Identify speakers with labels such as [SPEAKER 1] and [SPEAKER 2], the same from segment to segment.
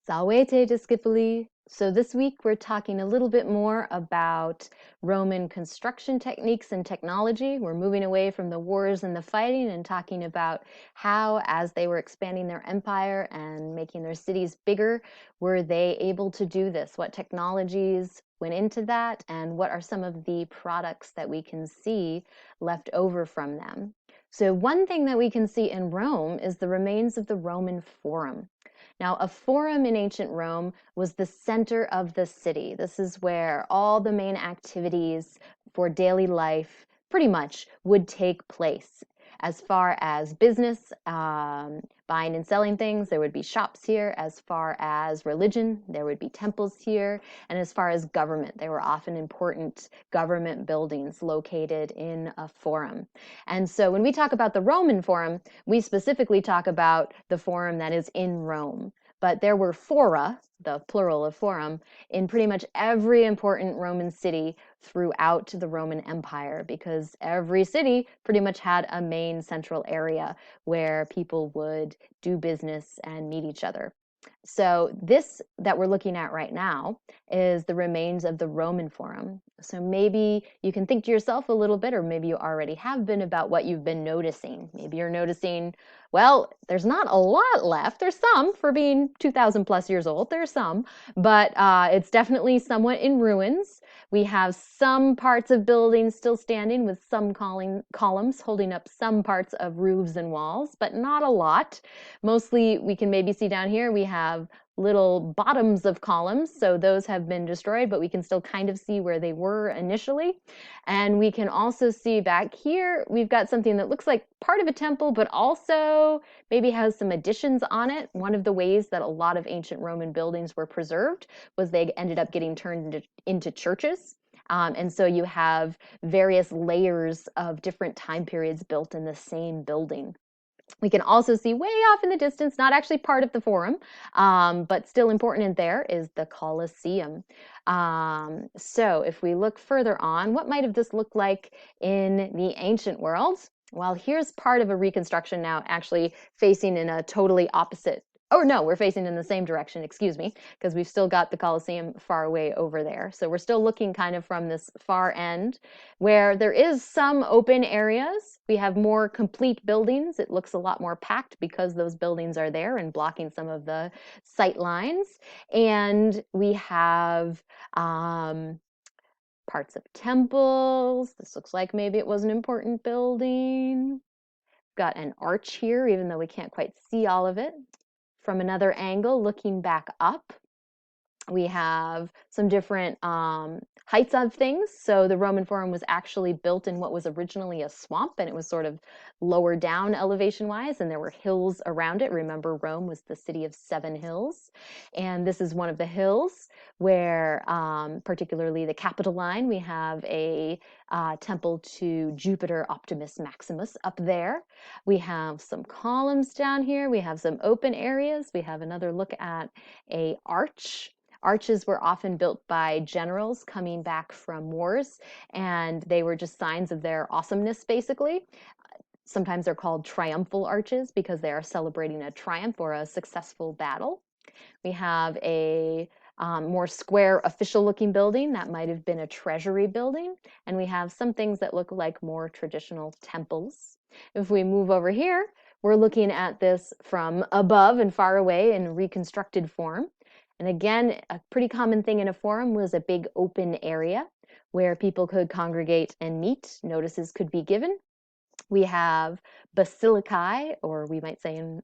[SPEAKER 1] Salvete discipoli. So this week we're talking a little bit more about Roman construction techniques and technology. We're moving away from the wars and the fighting and talking about how, as they were expanding their empire and making their cities bigger, were they able to do this? What technologies went into that, and what are some of the products that we can see left over from them? So one thing that we can see in Rome is the remains of the Roman Forum. Now, a forum in ancient Rome was the center of the city. This is where all the main activities for daily life pretty much would take place. As far as business, buying and selling things, there would be shops here. As far as religion, there would be temples here. And as far as government, there were often important government buildings located in a forum. And so when we talk about the Roman Forum, we specifically talk about the forum that is in Rome. But there were fora, the plural of forum, in pretty much every important Roman city throughout the Roman Empire, because every city pretty much had a main central area where people would do business and meet each other. So this that we're looking at right now is the remains of the Roman Forum. So maybe you can think to yourself a little bit, or maybe you already have been, about what you've been noticing. Maybe you're noticing, well, there's not a lot left. There's some, for being 2,000 plus years old, there's some, but it's definitely somewhat in ruins. We have some parts of buildings still standing with some columns holding up some parts of roofs and walls, but not a lot. Mostly we can maybe see down here, we have little bottoms of columns, so those have been destroyed, but we can still kind of see where they were initially. And we can also see back here, we've got something that looks like part of a temple, but also maybe has some additions on it. One of the ways that a lot of ancient Roman buildings were preserved was they ended up getting turned into churches. And so you have various layers of different time periods built in the same building. We can also see way off in the distance, not actually part of the forum, but still important in there, is the Colosseum. So if we look further on, what might have this looked like in the ancient world? Well, here's part of a reconstruction now, actually facing in a totally opposite. Oh, no, we're facing in the same direction, excuse me, because we've still got the Colosseum far away over there. So we're still looking kind of from this far end where there is some open areas. We have more complete buildings. It looks a lot more packed because those buildings are there and blocking some of the sight lines. And we have parts of temples. This looks like maybe it was an important building. Got an arch here, even though we can't quite see all of it. From another angle, looking back up, we have some different heights of things. So the Roman Forum was actually built in what was originally a swamp, and it was sort of lower down elevation-wise, and there were hills around it. Remember, Rome was the city of 7 hills, and this is one of the hills where, particularly the Capitoline, we have a temple to Jupiter Optimus Maximus up there. We have some columns down here. We have some open areas. We have another look at a arch. Arches were often built by generals coming back from wars, and they were just signs of their awesomeness, basically. Sometimes they're called triumphal arches because they are celebrating a triumph or a successful battle. We have a more square official looking building that might have been a treasury building, and we have some things that look like more traditional temples. If we move over here, we're looking at this from above and far away in reconstructed form. And again, a pretty common thing in a forum was a big open area where people could congregate and meet. Notices could be given. We have basilicae, or we might say in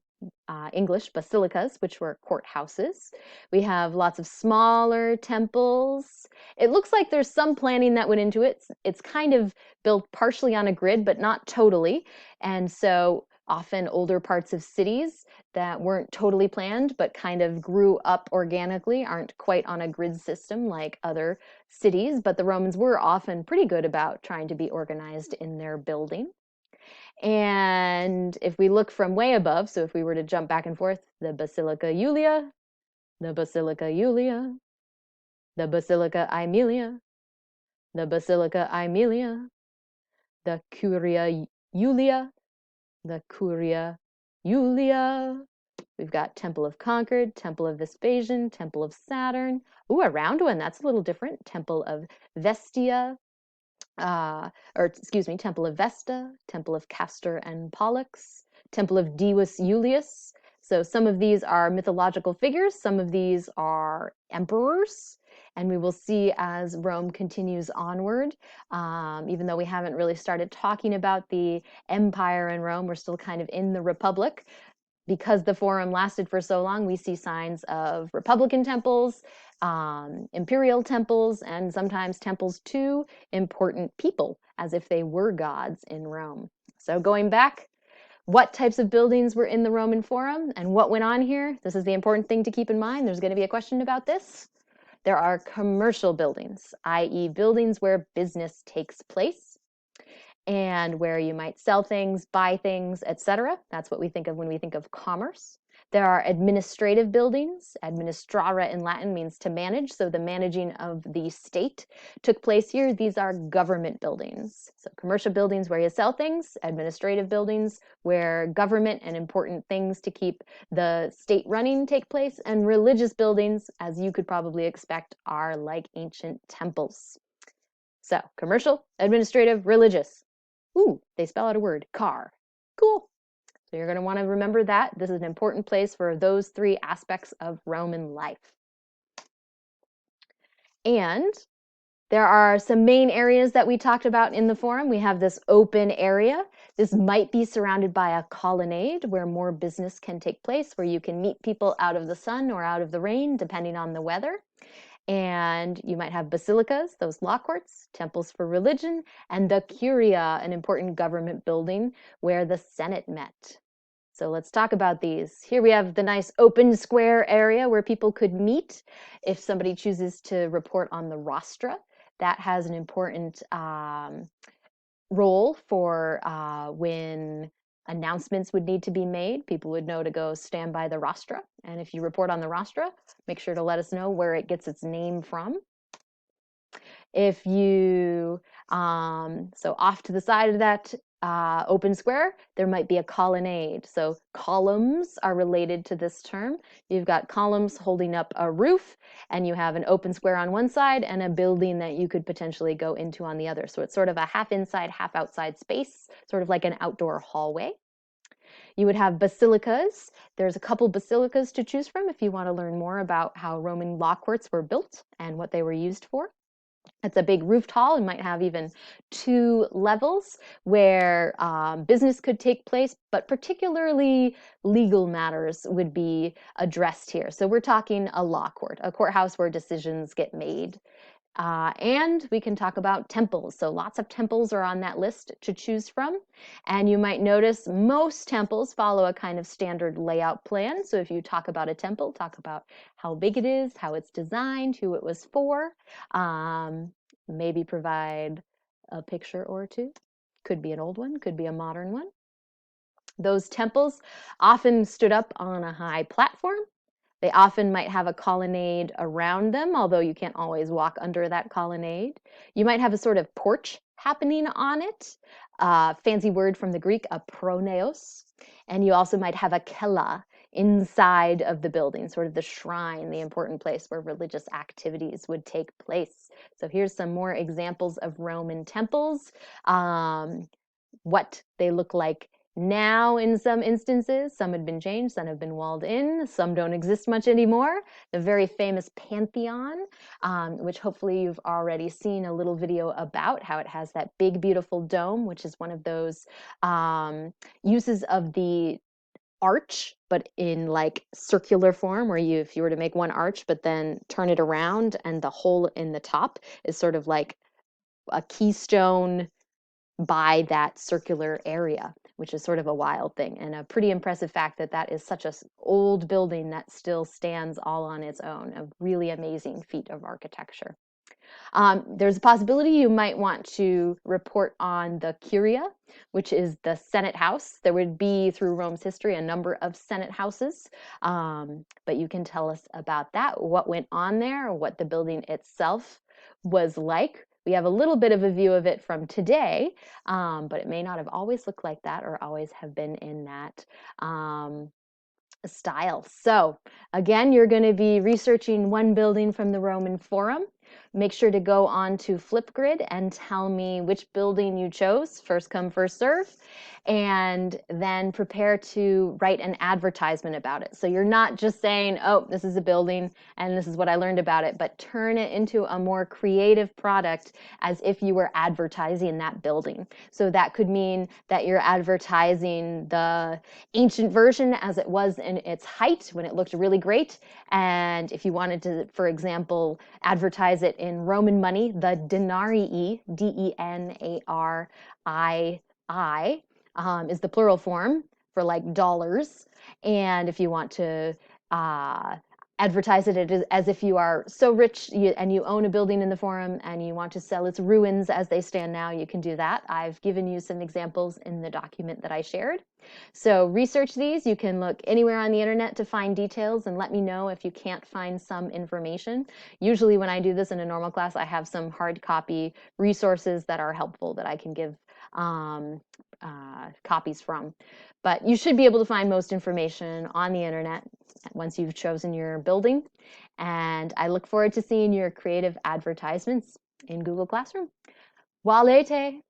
[SPEAKER 1] English, basilicas, which were courthouses. We have lots of smaller temples. It looks like there's some planning that went into it. It's kind of built partially on a grid, but not totally. And so often older parts of cities that weren't totally planned, but kind of grew up organically, aren't quite on a grid system like other cities, but the Romans were often pretty good about trying to be organized in their building. And if we look from way above, so if we were to jump back and forth, the Basilica Julia, the Basilica Julia, the Basilica Aemilia, the Basilica Aemilia, the Curia Julia, the Curia Julia. We've got Temple of Concord, Temple of Vespasian, Temple of Saturn. Ooh, a round one, that's a little different. Temple of Vestia, or excuse me, Temple of Vesta, Temple of Castor and Pollux, Temple of Dius Iulius. So some of these are mythological figures, some of these are emperors, and we will see as Rome continues onward, even though we haven't really started talking about the empire in Rome, we're still kind of in the Republic. Because the forum lasted for so long, we see signs of Republican temples, imperial temples, and sometimes temples to important people, as if they were gods in Rome. So going back, what types of buildings were in the Roman Forum and what went on here? This is the important thing to keep in mind. There's going to be a question about this. There are commercial buildings, i.e. buildings where business takes place and where you might sell things, buy things, etc. That's what we think of when we think of commerce. There are administrative buildings. Administrare in Latin means to manage, so the managing of the state took place here. These are government buildings. So commercial buildings where you sell things, administrative buildings where government and important things to keep the state running take place, and religious buildings, as you could probably expect, are like ancient temples. So commercial, administrative, religious. Ooh, they spell out a word, car. Cool. So you're going to want to remember that. This is an important place for those three aspects of Roman life. And there are some main areas that we talked about in the forum. We have this open area. This might be surrounded by a colonnade where more business can take place, where you can meet people out of the sun or out of the rain, depending on the weather. And you might have basilicas, those law courts, temples for religion, and the Curia, an important government building where the Senate met. So let's talk about these. Here we have the nice open square area where people could meet. If somebody chooses to report on the rostra, that has an important role for when announcements would need to be made. People would know to go stand by the rostra. And if you report on the rostra, make sure to let us know where it gets its name from. If you, so off to the side of that open square, there might be a colonnade. So columns are related to this term. You've got columns holding up a roof, and you have an open square on one side and a building that you could potentially go into on the other. So it's sort of a half inside, half outside space, sort of like an outdoor hallway. You would have basilicas. There's a couple basilicas to choose from if you want to learn more about how Roman law courts were built and what they were used for. It's a big roofed hall and might have even 2 levels where business could take place, but particularly legal matters would be addressed here. So we're talking a law court, a courthouse where decisions get made. And we can talk about temples. So lots of temples are on that list to choose from. And you might notice most temples follow a kind of standard layout plan. So if you talk about a temple, talk about how big it is, how it's designed, who it was for. Maybe provide a picture or two. Could be an old one, could be a modern one. Those temples often stood up on a high platform. They often might have a colonnade around them, although you can't always walk under that colonnade. You might have a sort of porch happening on it, fancy word from the Greek, a proneos. And you also might have a cella inside of the building, sort of the shrine, the important place where religious activities would take place. So here's some more examples of Roman temples, what they look like now in some instances. Some had been changed, some have been walled in, some don't exist much anymore. The very famous Pantheon, which hopefully you've already seen a little video about, how it has that big, beautiful dome, which is one of those uses of the arch, but in like circular form, where if you were to make one arch, but then turn it around, and the hole in the top is sort of like a keystone by that circular area, which is sort of a wild thing, and a pretty impressive fact that that is such an old building that still stands all on its own, a really amazing feat of architecture. There's a possibility you might want to report on the Curia, which is the Senate House. There would be, through Rome's history, a number of Senate houses, but you can tell us about that, what went on there, what the building itself was like. We have a little bit of a view of it from today, but it may not have always looked like that or always have been in that style. So again, you're going to be researching one building from the Roman Forum. Make sure to go on to Flipgrid and tell me which building you chose. First come, first serve. And then prepare to write an advertisement about it. So you're not just saying, oh, this is a building and this is what I learned about it, but turn it into a more creative product as if you were advertising that building. So that could mean that you're advertising the ancient version as it was in its height when it looked really great. And if you wanted to, for example, advertise it in Roman money, the denarii, denarii, is the plural form for like dollars. And if you want to advertise it as if you are so rich and you own a building in the Forum and you want to sell its ruins as they stand now, you can do that. I've given you some examples in the document that I shared. So research these. You can look anywhere on the internet to find details and let me know if you can't find some information. Usually when I do this in a normal class, I have some hard copy resources that are helpful that I can give copies from. But you should be able to find most information on the internet once you've chosen your building. And I look forward to seeing your creative advertisements in Google Classroom. Walete!